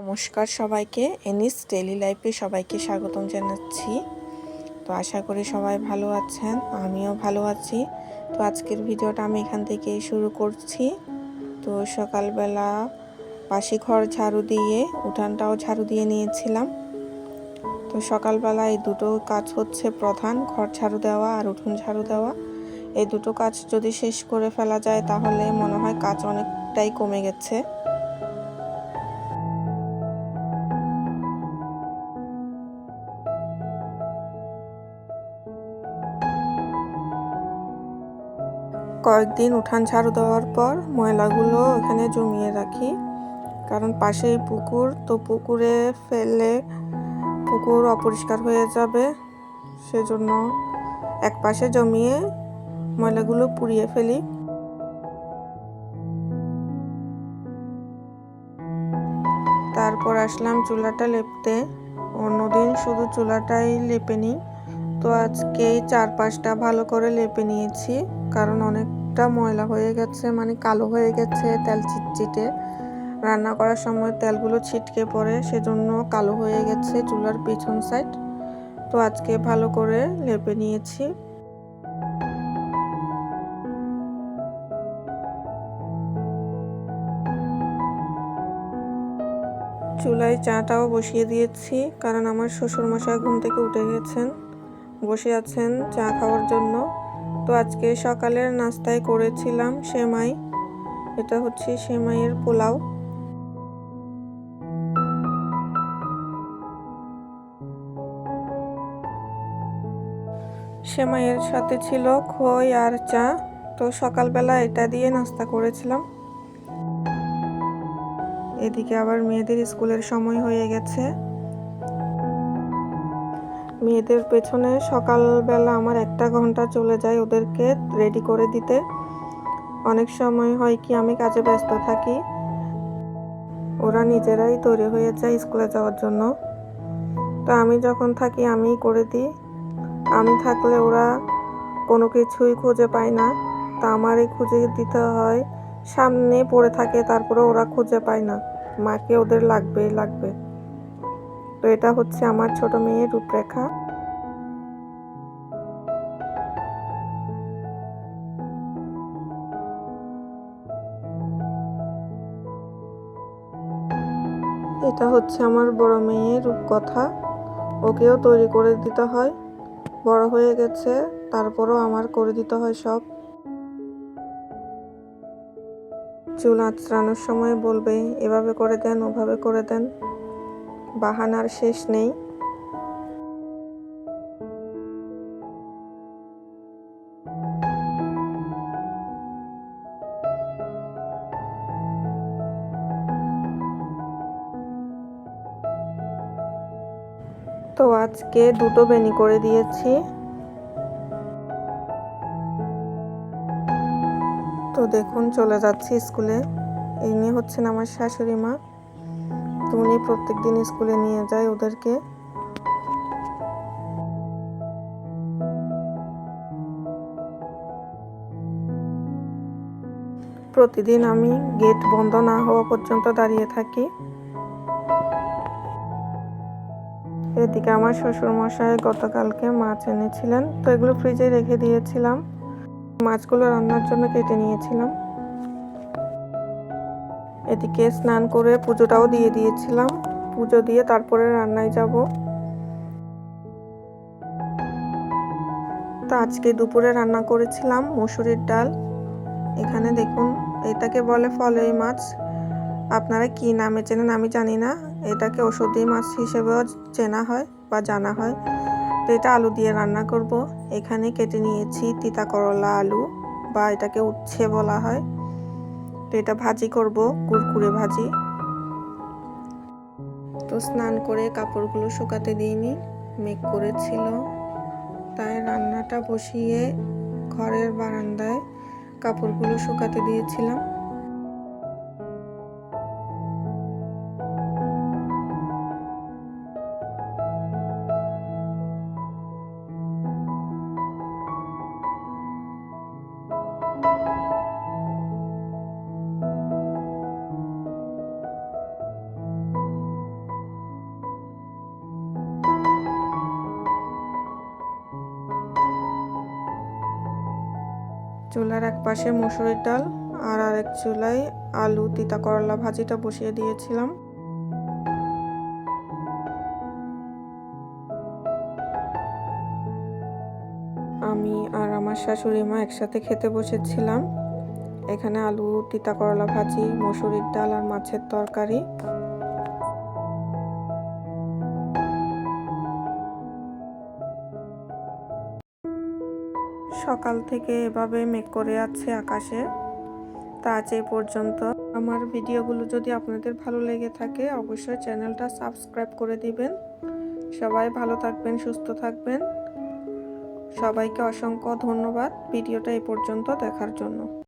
নমস্কার সবাইকে, এনিস ডেইলি লাইফে সবাইকে স্বাগতম জানাচ্ছি। তো আশা করি সবাই ভালো আছেন, আমিও ভালো আছি। তো আজকের ভিডিওটা আমি এখান থেকে শুরু করছি। তো সকালবেলা বাসি ঘর ঝাড়ু দিয়ে উঠানটাও ঝাড়ু দিয়ে নিয়েছিলাম। তো সকালবেলা এই দুটো কাজ হচ্ছে প্রধান, ঘর ঝাড়ু দেওয়া আর উঠোন ঝাড়ু দেওয়া। এই দুটো কাজ যদি শেষ করে ফেলা যায় তাহলে মনে হয় কাজ অনেকটাই কমে গেছে। কয়েকদিন উঠান ঝাড়ু দেওয়ার পর ময়লাগুলো এখানে জমিয়ে রাখি, কারণ পাশেই পুকুর, তো পুকুরে ফেললে পুকুর অপরিষ্কার হয়ে যাবে। সেজন্য এক পাশে জমিয়ে ময়লাগুলো পুড়িয়ে ফেলি। তারপর আসলাম চুলাটা লেপতে। অন্যদিন শুধু চুলাটাই লেপে নিই, তো আজকে 4-5টা ভালো করে লেপে নিয়েছি, কারণ অনেকটা ময়লা হয়ে গেছে, মানে কালো হয়ে গেছে, তেল চিটচিটে। রান্না করার সময় তেলগুলো ছিটকে পড়ে, সেজন্য কালো হয়ে গেছে চুলার পিছন সাইড। তো আজকে ভালো করে লেপে নিয়েছি। চুলায় চাটাও বসিয়ে দিয়েছি, কারণ আমার শ্বশুরমশাই ঘুম থেকে উঠে গেছেন, বসে আছেন চা খাওয়ার জন্য। তো আজকে সকালের নাস্তায় করেছিলাম সেমাই। এটা হচ্ছে সেমাইয়ের পোলাও। সেমাইয়ের সাথে ছিল খই আর চা। তো সকালবেলা এটা দিয়ে নাস্তা করেছিলাম। এদিকে আবার মেয়েদের স্কুলের সময় হয়ে গেছে। মেয়েদের পেছনে সকালবেলা আমার 1 ঘন্টা চলে যায় ওদেরকে রেডি করে দিতে। অনেক সময় হয় কি আমি কাজে ব্যস্ত থাকি, ওরা নিজেরাই তৈরি হয়ে যায় স্কুলে যাওয়ার জন্য। তো আমি যখন থাকি আমিই করে দিই। আমি থাকলে ওরা কোনো কিছুই খুঁজে পায় না, তা আমারই খুঁজে দিতে হয়। সামনে পড়ে থাকে, তারপরে ওরা খুঁজে পায় না, মাকে ওদের লাগবেই লাগবে। তো এটা হচ্ছে আমার ছোট মেয়ের রূপরেখা। এটা হচ্ছে আমার বড় মেয়ের রূপকথা। ওকেও তৈরি করে দিতে হয়, বড় হয়ে গেছে, তারপরও আমার করে দিতে হয় সব। চুল আঁচড়ানোর সময় বলবে এভাবে করে দেন, ওভাবে করে দেন, বাহানার শেষ নেই। তো আজকে 2টো বেনি করে দিয়েছি। তো দেখুন চলে যাচ্ছি স্কুলে। ইনি হচ্ছেন আমার শাশুড়ি মা। তো উনি প্রত্যেকদিন স্কুলে নিয়ে যায় ওদেরকে। প্রতিদিন আমি গেট বন্ধ না হওয়া পর্যন্ত দাঁড়িয়ে থাকি। এদিকে আমার শ্বশুরমশাই গতকালকে মাছ এনেছিলেন, তো এগুলো ফ্রিজে রেখে দিয়েছিলাম। মাছগুলো রান্নার জন্য কেটে নিয়েছিলাম। এদিকে স্নান করে পুজোটাও দিয়ে দিয়েছিলাম। পুজো দিয়ে তারপরে রান্নায় যাব। তো আজকে দুপুরে রান্না করেছিলাম মসুরির ডাল। এখানে দেখুন, এটাকে বলে ফলই মাছ। আপনারা কি নামে চেনেন আমি জানি না, এটাকে ওষুধি মাছ হিসেবেও চেনা হয় বা জানা হয়। তো এটা আলু দিয়ে রান্না করব। এখানে কেটে নিয়েছি তিতা করলা আলু, বা এটাকে উচ্ছে বলা হয়। তো এটা ভাজি করব, কুরকুরে ভাজি। তো স্নান করে কাপড়গুলো শুকাতে দিইনি, মেঘ করেছিল, তাই রান্নাটা বসিয়ে ঘরের বারান্দায় কাপড়গুলো শুকাতে দিয়েছিলাম। চুলার এক পাশে মসুরির ডাল আর আরেক চুলায় আলু তিতা করলা ভাজিটা বসিয়ে দিয়েছিলাম। আমি আর আমার শাশুড়ি মা একসাথে খেতে বসেছিলাম। এখানে আলু তিতা করলা ভাজি, মসুরির ডাল আর মাছের তরকারি। সকাল থেকে এভাবে মেঘ করে আছে আকাশে। তা আজ এই পর্যন্ত। আমার ভিডিওগুলো যদি আপনাদের ভালো লেগে থাকে অবশ্যই চ্যানেলটা সাবস্ক্রাইব করে দিবেন। সবাই ভালো থাকবেন, সুস্থ থাকবেন। সবাইকে অসংখ্য ধন্যবাদ ভিডিওটা এই পর্যন্ত দেখার জন্য।